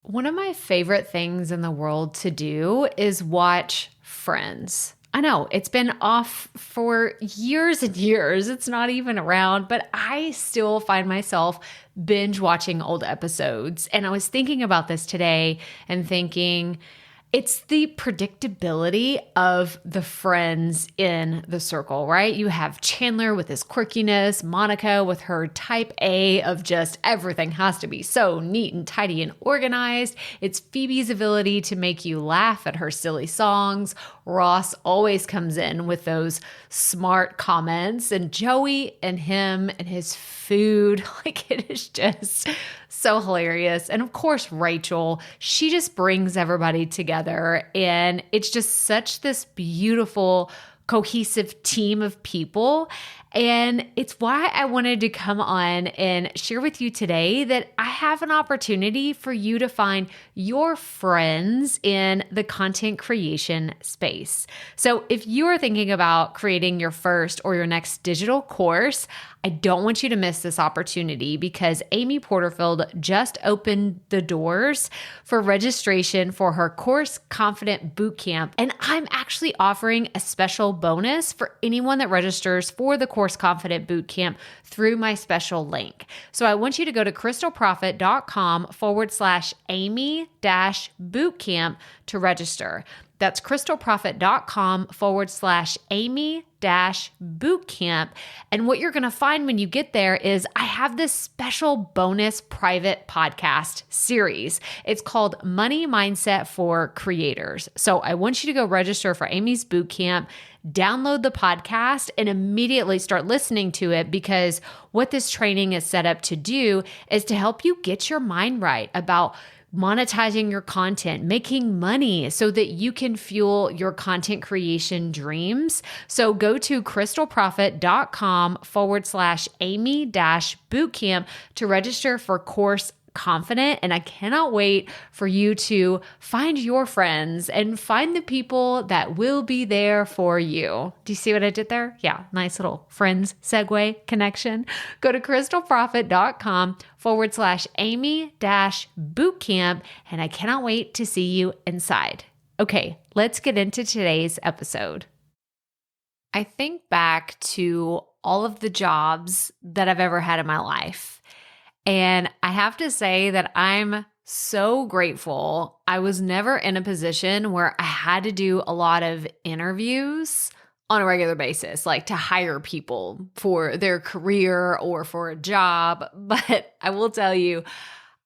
One of my favorite things in the world to do is watch Friends. I know it's been off for years and years. It's not even around, but I still find myself binge watching old episodes. And I was thinking about this today and thinking, it's the predictability of the friends in the circle, right? You have Chandler with his quirkiness, Monica with her type A of just everything has to be so neat and tidy and organized. It's Phoebe's ability to make you laugh at her silly songs. Ross always comes in with those smart comments, and Joey and him and his food, like it is just so hilarious. And of course, Rachel, she just brings everybody together, and it's just such this beautiful, cohesive team of people. And it's why I wanted to come on and share with you today that I have an opportunity for you to find your friends in the content creation space. So if you are thinking about creating your first or your next digital course, I don't want you to miss this opportunity because Amy Porterfield just opened the doors for registration for her Course Confident Bootcamp. And I'm actually offering a special bonus for anyone that registers for the Course Confident Bootcamp through my special link. So I want you to go to crystalprofit.com/Amy-bootcamp to register. That's crystalprofit.com/Amy-bootcamp. And what you're going to find when you get there is I have this special bonus private podcast series. It's called Money Mindset for Creators. So I want you to go register for Amy's bootcamp, download the podcast, and immediately start listening to it, because what this training is set up to do is to help you get your mind right about monetizing your content, making money so that you can fuel your content creation dreams. So go to crystalprofit.com/Amy-bootcamp to register for Course Confident. And I cannot wait for you to find your friends and find the people that will be there for you. Do you see what I did there? Yeah, nice little friends segue connection. Go to crystalprofit.com/Amy-bootcamp. And I cannot wait to see you inside. Okay, let's get into today's episode. I think back to all of the jobs that I've ever had in my life. And I have to say that I'm so grateful I was never in a position where I had to do a lot of interviews on a regular basis, like to hire people for their career or for a job. But I will tell you,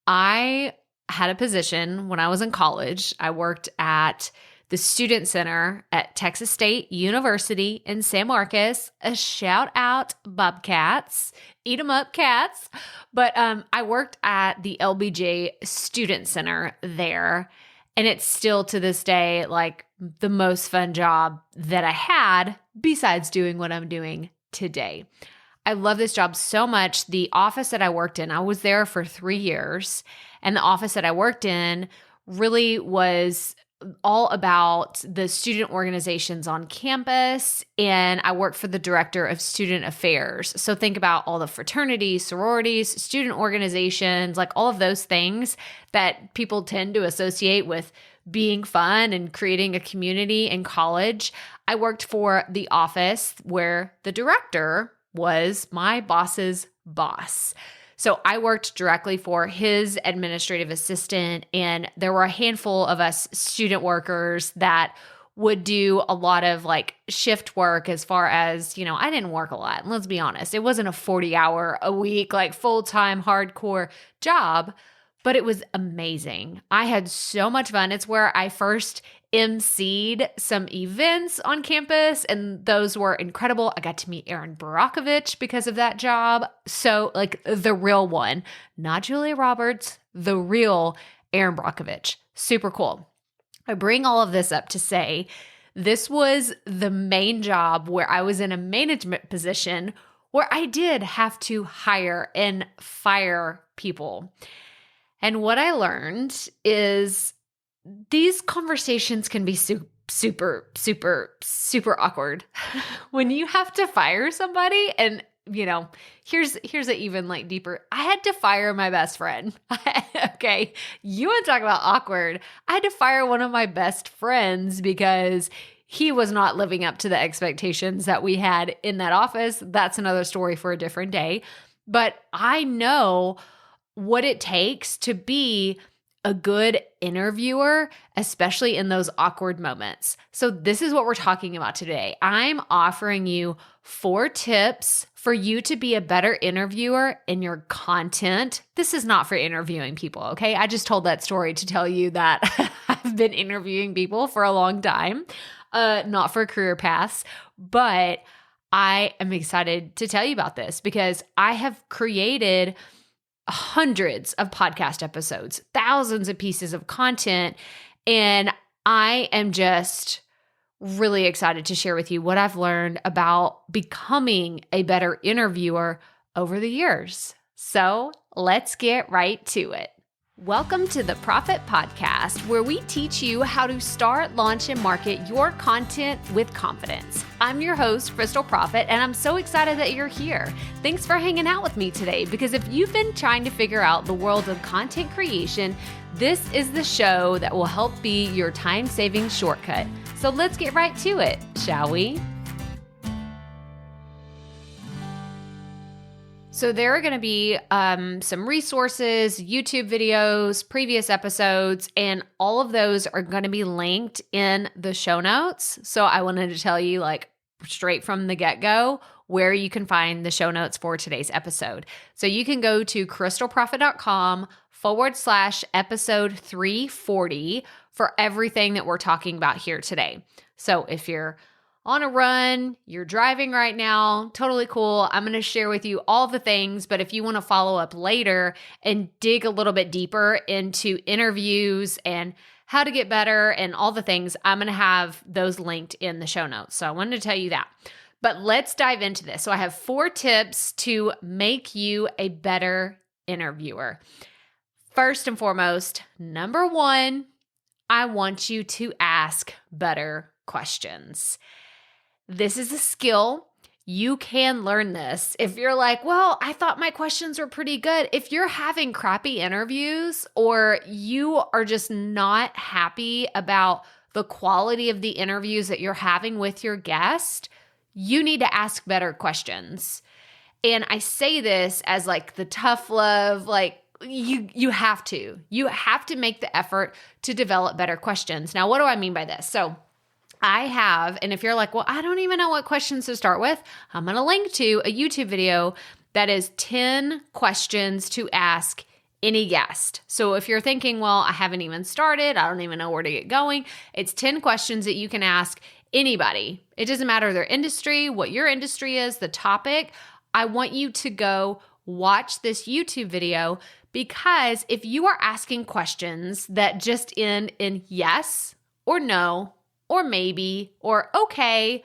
I had a position when I was in college. I worked at the Student Center at Texas State University in San Marcos. A shout out Bobcats, eat 'em up cats. But I worked at the LBJ Student Center there. And it's still to this day like the most fun job that I had besides doing what I'm doing today. I love this job so much. The office that I worked in, I was there for 3 years. And the office that I worked in really was all about the student organizations on campus, and I worked for the director of student affairs. So think about all the fraternities, sororities, student organizations, like all of those things that people tend to associate with being fun and creating a community in college. I worked for the office where the director was my boss's boss. So I worked directly for his administrative assistant, and there were a handful of us student workers that would do a lot of like shift work as far as, I didn't work a lot. Let's be honest. It wasn't a 40-hour a week, like full-time hardcore job, but it was amazing. I had so much fun. It's where I first emceed some events on campus, and those were incredible. I got to meet Aaron Brockovich because of that job. So like the real one, not Julia Roberts, the real Aaron Brockovich. Super cool. I bring all of this up to say this was the main job where I was in a management position where I did have to hire and fire people. And what I learned is these conversations can be super, super, super awkward when you have to fire somebody. And here's an even like deeper. I had to fire my best friend. Okay. You want to talk about awkward. I had to fire one of my best friends because he was not living up to the expectations that we had in that office. That's another story for a different day. But I know what it takes to be a good interviewer, especially in those awkward moments. So this is what we're talking about today. I'm offering you 4 tips for you to be a better interviewer in your content. This is not for interviewing people, okay? I just told that story to tell you that I've been interviewing people for a long time, not for career paths, but I am excited to tell you about this because I have created hundreds of podcast episodes, thousands of pieces of content, and I am just really excited to share with you what I've learned about becoming a better interviewer over the years. So let's get right to it. Welcome to the Profit Podcast, where we teach you how to start, launch, and market your content with confidence. I'm your host, Crystal Profit, and I'm so excited that you're here. Thanks for hanging out with me today, because if you've been trying to figure out the world of content creation, this is the show that will help be your time-saving shortcut. So let's get right to it, shall we? So there are going to be some resources, YouTube videos, previous episodes, and all of those are going to be linked in the show notes. So I wanted to tell you like straight from the get-go where you can find the show notes for today's episode. So you can go to crystalprofit.com/episode 340 for everything that we're talking about here today. So if you're on a run, you're driving right now, totally cool. I'm going to share with you all the things, but if you want to follow up later and dig a little bit deeper into interviews and how to get better and all the things, I'm going to have those linked in the show notes. So I wanted to tell you that. But let's dive into this. So I have 4 tips to make you a better interviewer. First and foremost, number 1, I want you to ask better questions. This is a skill. You can learn this. If you're like, well, I thought my questions were pretty good. If you're having crappy interviews or you are just not happy about the quality of the interviews that you're having with your guest, you need to ask better questions. And I say this as like the tough love, like you have to. You have to make the effort to develop better questions. Now, what do I mean by this? So I have, and if you're like, well, I don't even know what questions to start with, I'm going to link to a YouTube video that is 10 questions to ask any guest. So if you're thinking, well, I haven't even started, I don't even know where to get going, it's 10 questions that you can ask anybody. It doesn't matter their industry, what your industry is, the topic. I want you to go watch this YouTube video, because if you are asking questions that just end in yes or no, or maybe, or okay,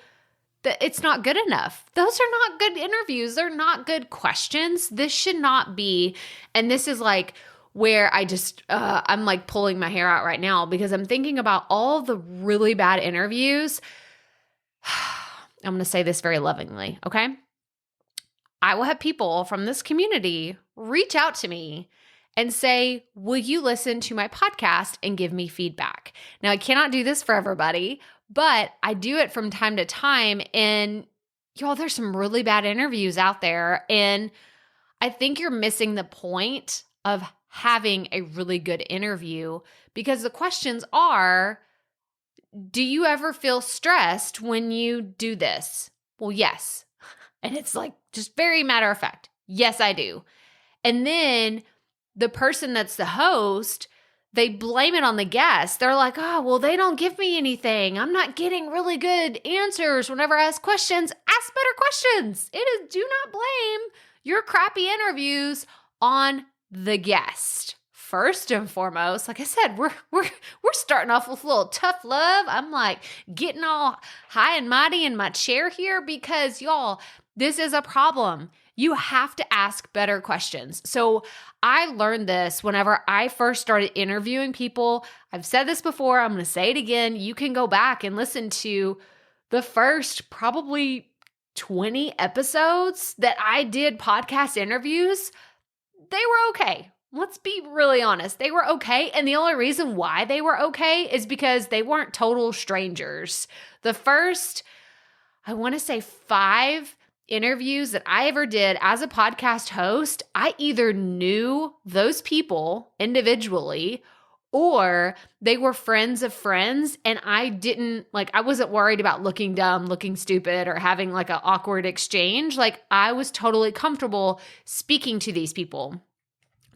that it's not good enough. Those are not good interviews. They're not good questions. This should not be, and this is like where I'm like pulling my hair out right now because I'm thinking about all the really bad interviews. I'm going to say this very lovingly, okay? I will have people from this community reach out to me and say, will you listen to my podcast and give me feedback? Now, I cannot do this for everybody, but I do it from time to time. And y'all, there's some really bad interviews out there. And I think you're missing the point of having a really good interview, because the questions are, do you ever feel stressed when you do this? Well, yes. And it's like just very matter of fact. Yes, I do. And then the person that's the host, they blame it on the guest. They're like, oh, well, they don't give me anything. I'm not getting really good answers whenever I ask questions. Ask better questions. Do not blame your crappy interviews on the guest. First and foremost, like I said, we're starting off with a little tough love. I'm like getting all high and mighty in my chair here because y'all, this is a problem. You have to ask better questions. So I learned this whenever I first started interviewing people. I've said this before. I'm going to say it again. You can go back and listen to the first probably 20 episodes that I did podcast interviews, they were okay. Let's be really honest. They were okay. And the only reason why they were okay is because they weren't total strangers. The first, I want to say 5 interviews that I ever did as a podcast host, I either knew those people individually or they were friends of friends, and I wasn't worried about looking dumb, looking stupid, or having like an awkward exchange. Like I was totally comfortable speaking to these people.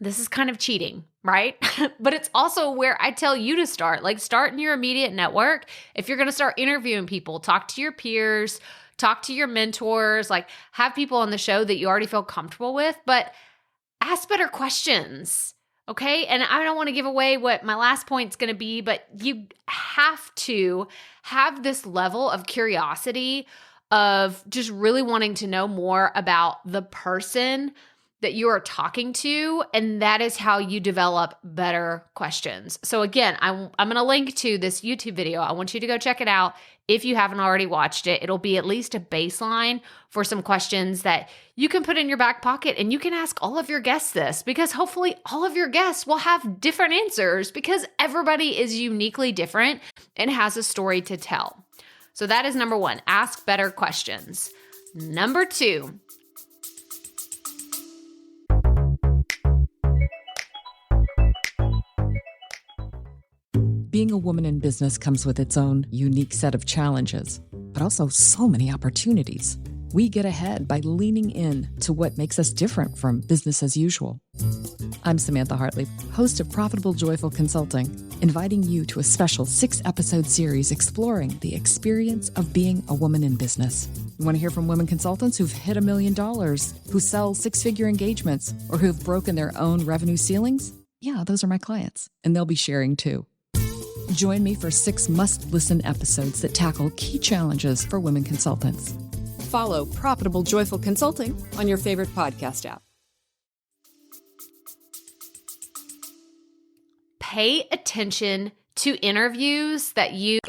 This is kind of cheating, right? But it's also where I tell you to start. Like start in your immediate network. If you're going to start interviewing people, talk to your peers, talk to your mentors, like have people on the show that you already feel comfortable with, but ask better questions. Okay. And I don't want to give away what my last point is going to be, but you have to have this level of curiosity of just really wanting to know more about the person that you are talking to. And that is how you develop better questions. So again, I'm going to link to this YouTube video. I want you to go check it out. If you haven't already watched it, it'll be at least a baseline for some questions that you can put in your back pocket, and you can ask all of your guests this, because hopefully all of your guests will have different answers, because everybody is uniquely different and has a story to tell. So that is number 1, ask better questions. Number 2, being a woman in business comes with its own unique set of challenges, but also so many opportunities. We get ahead by leaning in to what makes us different from business as usual. I'm Samantha Hartley, host of Profitable Joyful Consulting, inviting you to a special 6-episode series exploring the experience of being a woman in business. You want to hear from women consultants who've hit $1 million, who sell 6-figure engagements, or who've broken their own revenue ceilings? Yeah, those are my clients, and they'll be sharing too. Join me for 6 must-listen episodes that tackle key challenges for women consultants. Follow Profitable Joyful Consulting on your favorite podcast app. pay attention to interviews that you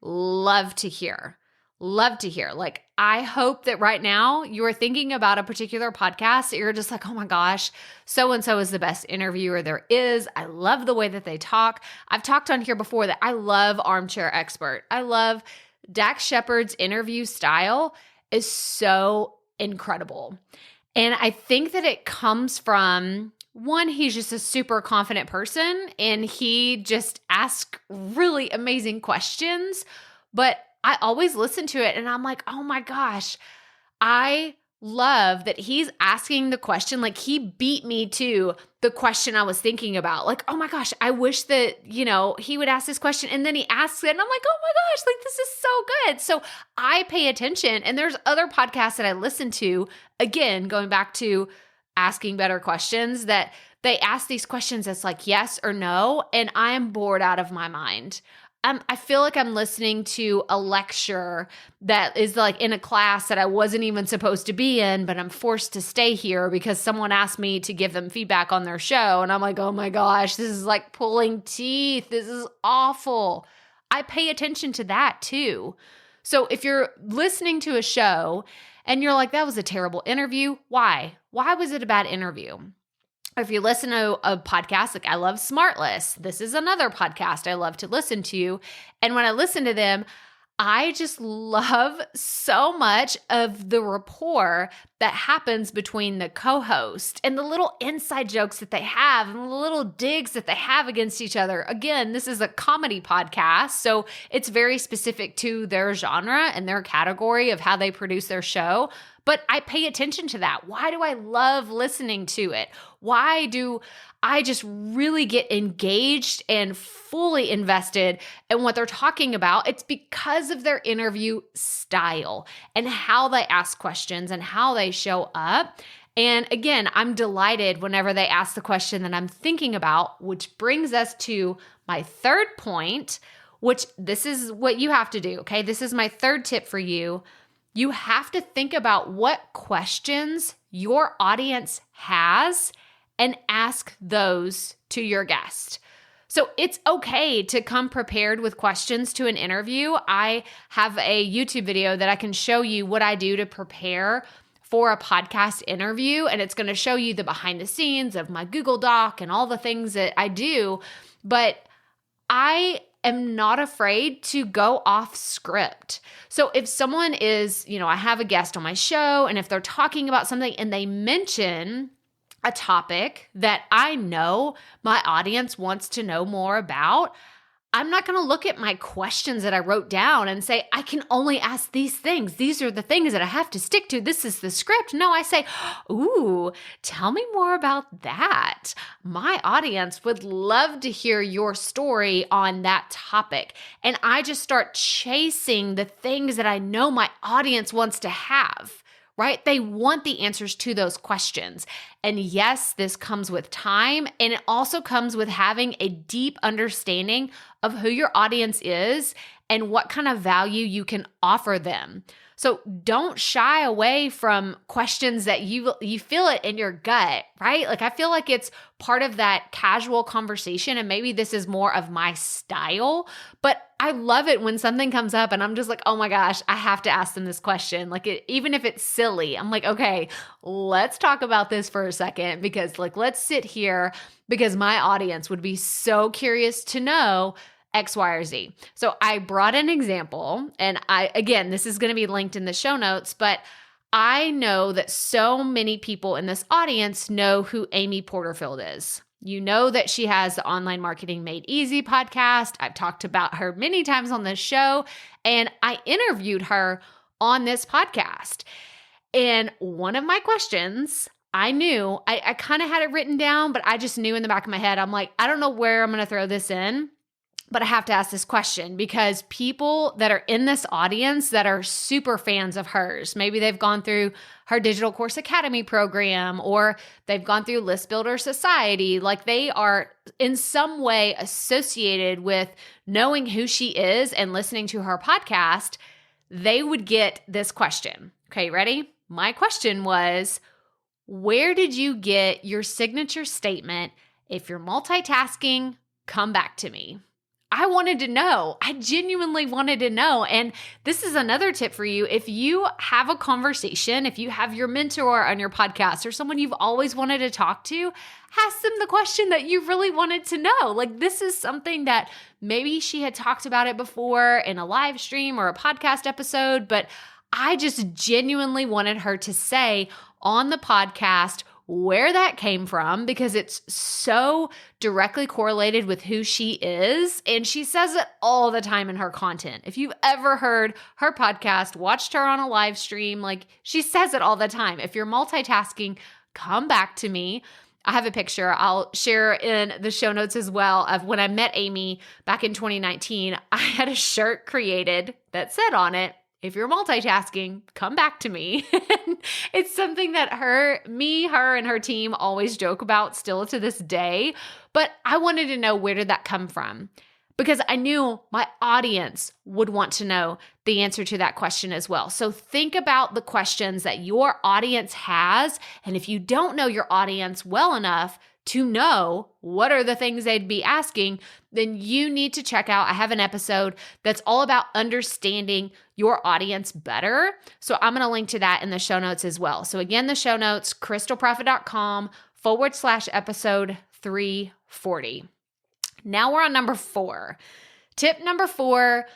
love to hear. Love to hear. Like, I hope that right now you are thinking about a particular podcast that you're just like, oh my gosh, so-and-so is the best interviewer there is. I love the way that they talk. I've talked on here before that I love Armchair Expert. I love Dax Shepard's interview style is so incredible. And I think that it comes from, one, he's just a super confident person and he just asks really amazing questions. But I always listen to it and I'm like, oh my gosh, I love that he's asking the question. Like, he beat me to the question I was thinking about. Like, oh my gosh, I wish that, he would ask this question. And then he asks it and I'm like, oh my gosh, like, this is so good. So I pay attention. And there's other podcasts that I listen to, again, going back to asking better questions, that they ask these questions that's like yes or no. And I am bored out of my mind. I feel like I'm listening to a lecture that is like in a class that I wasn't even supposed to be in, but I'm forced to stay here because someone asked me to give them feedback on their show. And I'm like, oh my gosh, this is like pulling teeth. This is awful. I pay attention to that too. So if you're listening to a show and you're like, that was a terrible interview, why? Why was it a bad interview? If you listen to a podcast, like I love Smartless. This is another podcast I love to listen to. And when I listen to them, I just love so much of the rapport that happens between the co-host and the little inside jokes that they have and the little digs that they have against each other. Again, this is a comedy podcast, so it's very specific to their genre and their category of how they produce their show. But I pay attention to that. Why do I love listening to it? Why do I just really get engaged and fully invested in what they're talking about? It's because of their interview style and how they ask questions and how they show up. And again, I'm delighted whenever they ask the question that I'm thinking about, which brings us to my third point, which this is what you have to do, okay? This is my third tip for you. You have to think about what questions your audience has and ask those to your guest. So it's okay to come prepared with questions to an interview. I have a YouTube video that I can show you what I do to prepare for a podcast interview, and it's going to show you the behind the scenes of my Google Doc and all the things that I do. But I am not afraid to go off script. So if someone is, I have a guest on my show, and if they're talking about something and they mention a topic that I know my audience wants to know more about, I'm not going to look at my questions that I wrote down and say, I can only ask these things. These are the things that I have to stick to. This is the script. No, I say, ooh, tell me more about that. My audience would love to hear your story on that topic. And I just start chasing the things that I know my audience wants to have. Right? They want the answers to those questions. And yes, this comes with time, and it also comes with having a deep understanding of who your audience is and what kind of value you can offer them. So don't shy away from questions that you feel it in your gut, right? Like I feel like it's part of that casual conversation, and maybe this is more of my style, but I love it when something comes up and I'm just like, oh my gosh, I have to ask them this question. Even if it's silly, I'm like, okay, let's talk about this for a second, because let's sit here because my audience would be so curious to know X, Y, or Z. So I brought an example, and again, this is going to be linked in the show notes, but I know that so many people in this audience know who Amy Porterfield is. You know that she has the Online Marketing Made Easy podcast. I've talked about her many times on this show, and I interviewed her on this podcast. And one of my questions, I knew, I kind of had it written down, but I just knew in the back of my head, I'm like, I don't know where I'm going to throw this in, but I have to ask this question because people that are in this audience that are super fans of hers, maybe they've gone through her Digital Course Academy program, or they've gone through List Builder Society, like they are in some way associated with knowing who she is and listening to her podcast, they would get this question. Okay, ready? My question was, where did you get your signature statement? If you're multitasking, come back to me. I wanted to know. I genuinely wanted to know. And this is another tip for you. If you have a conversation, if you have your mentor on your podcast or someone you've always wanted to talk to, ask them the question that you really wanted to know. This is something that maybe she had talked about it before in a live stream or a podcast episode, but I just genuinely wanted her to say on the podcast where that came from, because it's so directly correlated with who she is. And she says it all the time in her content. If you've ever heard her podcast, watched her on a live stream, she says it all the time. If you're multitasking, come back to me. I have a picture I'll share in the show notes as well of when I met Amy back in 2019. I had a shirt created that said on it, if you're multitasking, come back to me. It's something that her and her team always joke about still to this day. But I wanted to know, where did that come from? Because I knew my audience would want to know the answer to that question as well. So think about the questions that your audience has. And if you don't know your audience well enough to know what are the things they'd be asking, then you need to check out, I have an episode that's all about understanding your audience better. So I'm going to link to that in the show notes as well. So again, the show notes, crystalprofit.com/episode 340. Now we're on number 4. Tip number 4,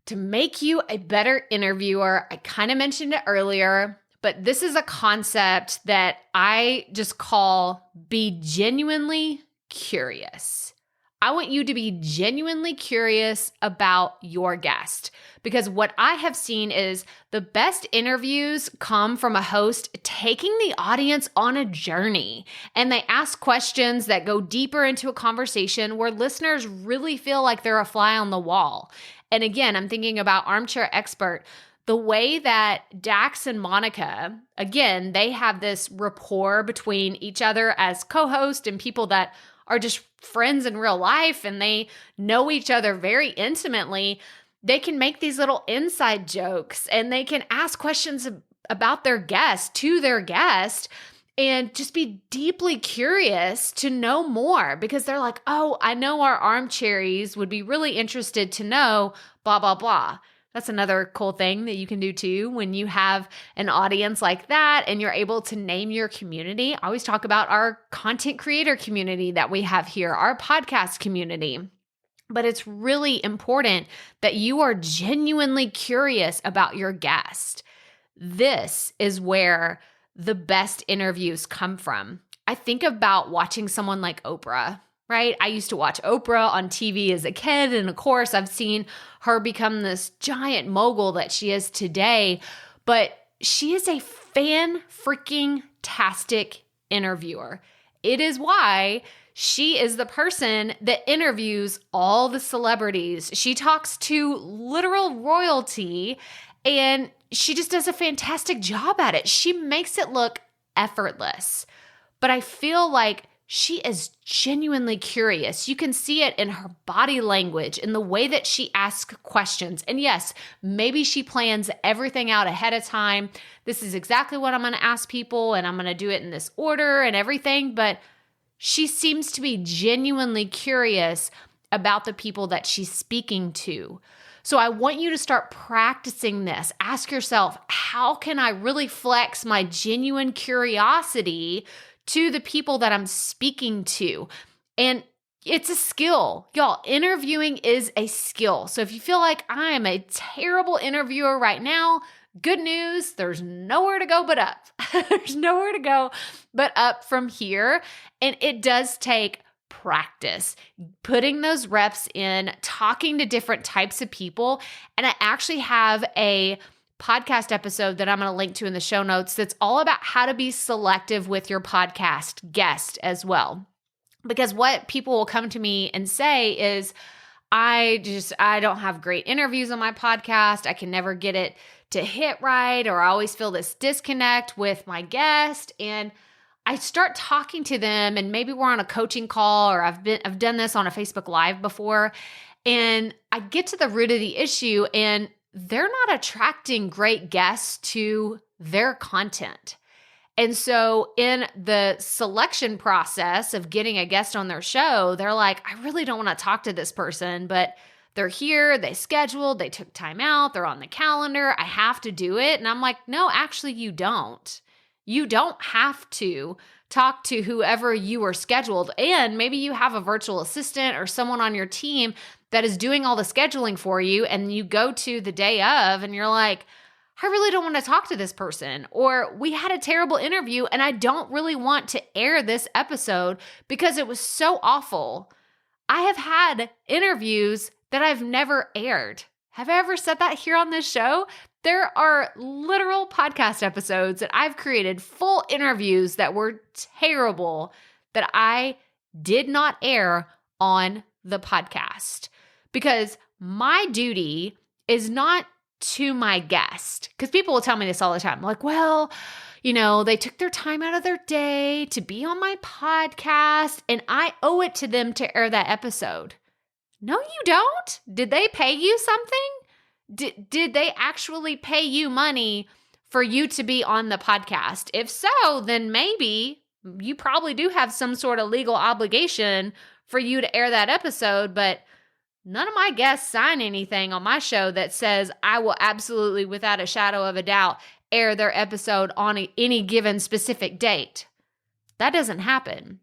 to make you a better interviewer. I kind of mentioned it earlier, but this is a concept that I just call be genuinely curious. I want you to be genuinely curious about your guest, because what I have seen is the best interviews come from a host taking the audience on a journey, and they ask questions that go deeper into a conversation where listeners really feel like they're a fly on the wall. And again, I'm thinking about Armchair Expert. The way that Dax and Monica, again, they have this rapport between each other as co-host and people that are just friends in real life, and they know each other very intimately. They can make these little inside jokes, and they can ask questions about their guest to their guest. and just be deeply curious to know more, because they're like, oh, I know our armcharies would be really interested to know blah, blah, blah. That's another cool thing that you can do too when you have an audience like that and you're able to name your community. I always talk about our content creator community that we have here, our podcast community. But it's really important that you are genuinely curious about your guest. This is where the best interviews come from. I think about watching someone like Oprah, right? I used to watch Oprah on TV as a kid, and of course, I've seen her become this giant mogul that she is today, but she is a fan-freaking-tastic interviewer. It is why she is the person that interviews all the celebrities. She talks to literal royalty, and she just does a fantastic job at it. She makes it look effortless. But I feel like she is genuinely curious. You can see it in her body language, in the way that she asks questions. And yes, maybe she plans everything out ahead of time. This is exactly what I'm going to ask people, and I'm going to do it in this order and everything. But she seems to be genuinely curious about the people that she's speaking to. So I want you to start practicing this. Ask yourself, how can I really flex my genuine curiosity to the people that I'm speaking to? And it's a skill. Y'all, interviewing is a skill. So if you feel like I am a terrible interviewer right now, good news, there's nowhere to go but up. There's nowhere to go but up from here. And it does take practice, putting those reps in, talking to different types of people. And I actually have a podcast episode that I'm going to link to in the show notes that's all about how to be selective with your podcast guest as well. Because what people will come to me and say is, I don't have great interviews on my podcast. I can never get it to hit right, or I always feel this disconnect with my guest. And I start talking to them, and maybe we're on a coaching call, or I've done this on a Facebook Live before, and I get to the root of the issue, and they're not attracting great guests to their content. And so in the selection process of getting a guest on their show, they're like, I really don't want to talk to this person, but they're here, they scheduled, they took time out, they're on the calendar, I have to do it. And I'm like, no, actually you don't. You don't have to talk to whoever you are scheduled. And maybe you have a virtual assistant or someone on your team that is doing all the scheduling for you, and you go to the day of and you're like, I really don't want to talk to this person, or we had a terrible interview and I don't really want to air this episode because it was so awful. I have had interviews that I've never aired. Have I ever said that here on this show? There are literal podcast episodes that I've created, full interviews that were terrible, that I did not air on the podcast, because my duty is not to my guest. Because people will tell me this all the time. Like, well, they took their time out of their day to be on my podcast, and I owe it to them to air that episode. No, you don't. Did they pay you something? Did they actually pay you money for you to be on the podcast? If so, then maybe you probably do have some sort of legal obligation for you to air that episode, but none of my guests sign anything on my show that says I will absolutely, without a shadow of a doubt, air their episode on any given specific date. That doesn't happen.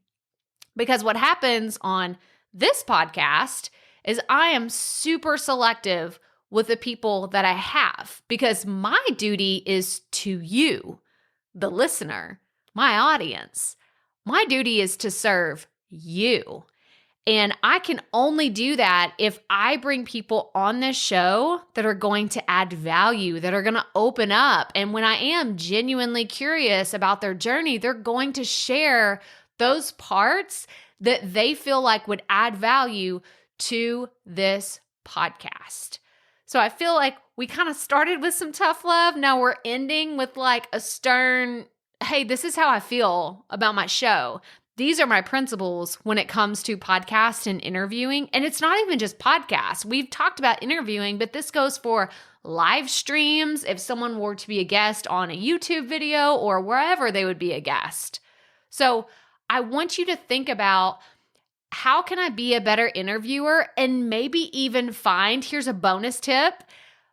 Because what happens on this podcast is I am super selective with the people that I have, because my duty is to you, the listener, my audience. My duty is to serve you. And I can only do that if I bring people on this show that are going to add value, that are going to open up. And when I am genuinely curious about their journey, they're going to share those parts that they feel like would add value to this podcast. So I feel like we kind of started with some tough love. Now we're ending with like a stern, hey, this is how I feel about my show. These are my principles when it comes to podcast and interviewing. And it's not even just podcasts. We've talked about interviewing, but this goes for live streams. If someone were to be a guest on a YouTube video or wherever they would be a guest, So I want you to think about, how can I be a better interviewer? And maybe even here's a bonus tip,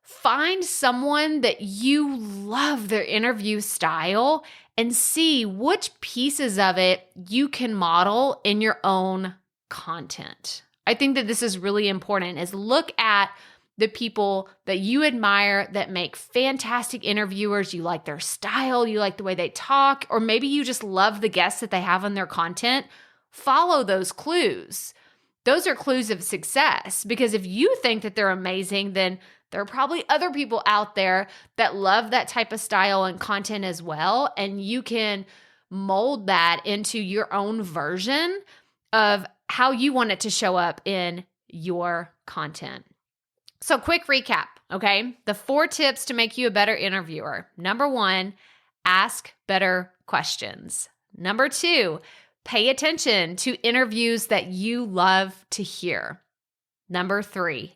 find someone that you love their interview style and see which pieces of it you can model in your own content. I think that this is really important, is look at the people that you admire that make fantastic interviewers. You like their style, you like the way they talk, or maybe you just love the guests that they have on their content. Follow those clues. Those are clues of success, because if you think that they're amazing, then there are probably other people out there that love that type of style and content as well. And you can mold that into your own version of how you want it to show up in your content. So quick recap, okay? The 4 tips to make you a better interviewer. Number 1, ask better questions. Number 2, pay attention to interviews that you love to hear. Number 3,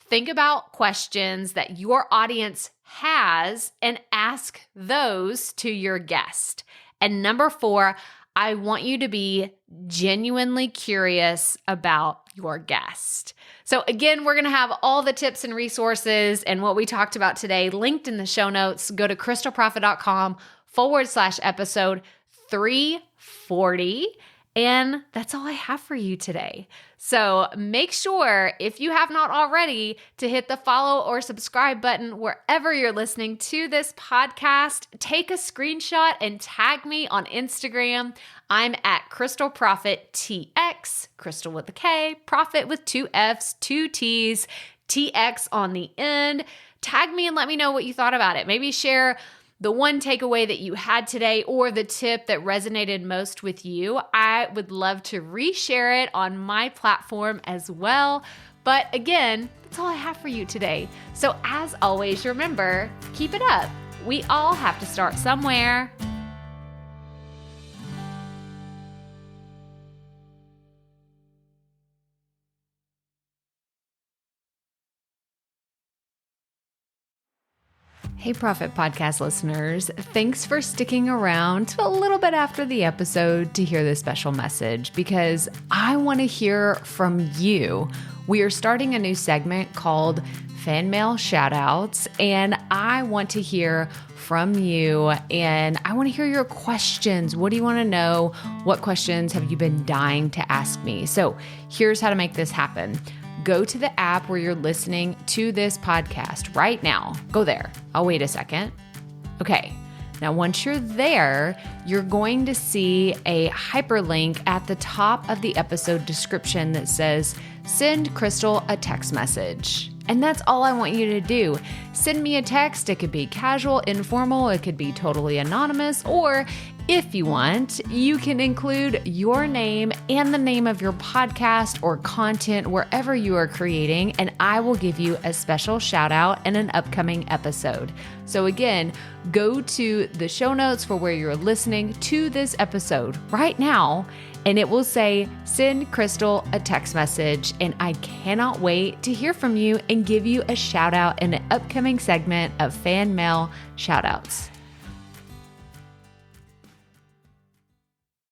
think about questions that your audience has and ask those to your guest. And number 4, I want you to be genuinely curious about your guest. So again, we're going to have all the tips and resources and what we talked about today linked in the show notes. Go to crystalprofit.com/episode 340. And that's all I have for you today. So make sure, if you have not already, to hit the follow or subscribe button wherever you're listening to this podcast. Take a screenshot and tag me on Instagram. I'm at Crystal Profit TX, Crystal with a K, Profit with 2 Fs, 2 Ts, TX on the end. Tag me and let me know what you thought about it. Maybe share the one takeaway that you had today or the tip that resonated most with you. I would love to reshare it on my platform as well. But again, that's all I have for you today. So as always, remember, keep it up. We all have to start somewhere. Hey, Profit Podcast listeners, thanks for sticking around to a little bit after the episode to hear this special message, because I want to hear from you. We are starting a new segment called Fan Mail Shoutouts, and I want to hear from you, and I want to hear your questions. What do you want to know? What questions have you been dying to ask me? So here's how to make this happen. Go to the app where you're listening to this podcast right now. Go there. I'll wait a second. Okay. Now, once you're there, you're going to see a hyperlink at the top of the episode description that says, send Crystal a text message. And that's all I want you to do. Send me a text. It could be casual, informal. It could be totally anonymous. Or if you want, you can include your name and the name of your podcast or content wherever you are creating, and I will give you a special shout out in an upcoming episode. So again, go to the show notes for where you're listening to this episode right now, and it will say, send Crystal a text message. And I cannot wait to hear from you and give you a shout out in an upcoming segment of Fan Mail Shoutouts.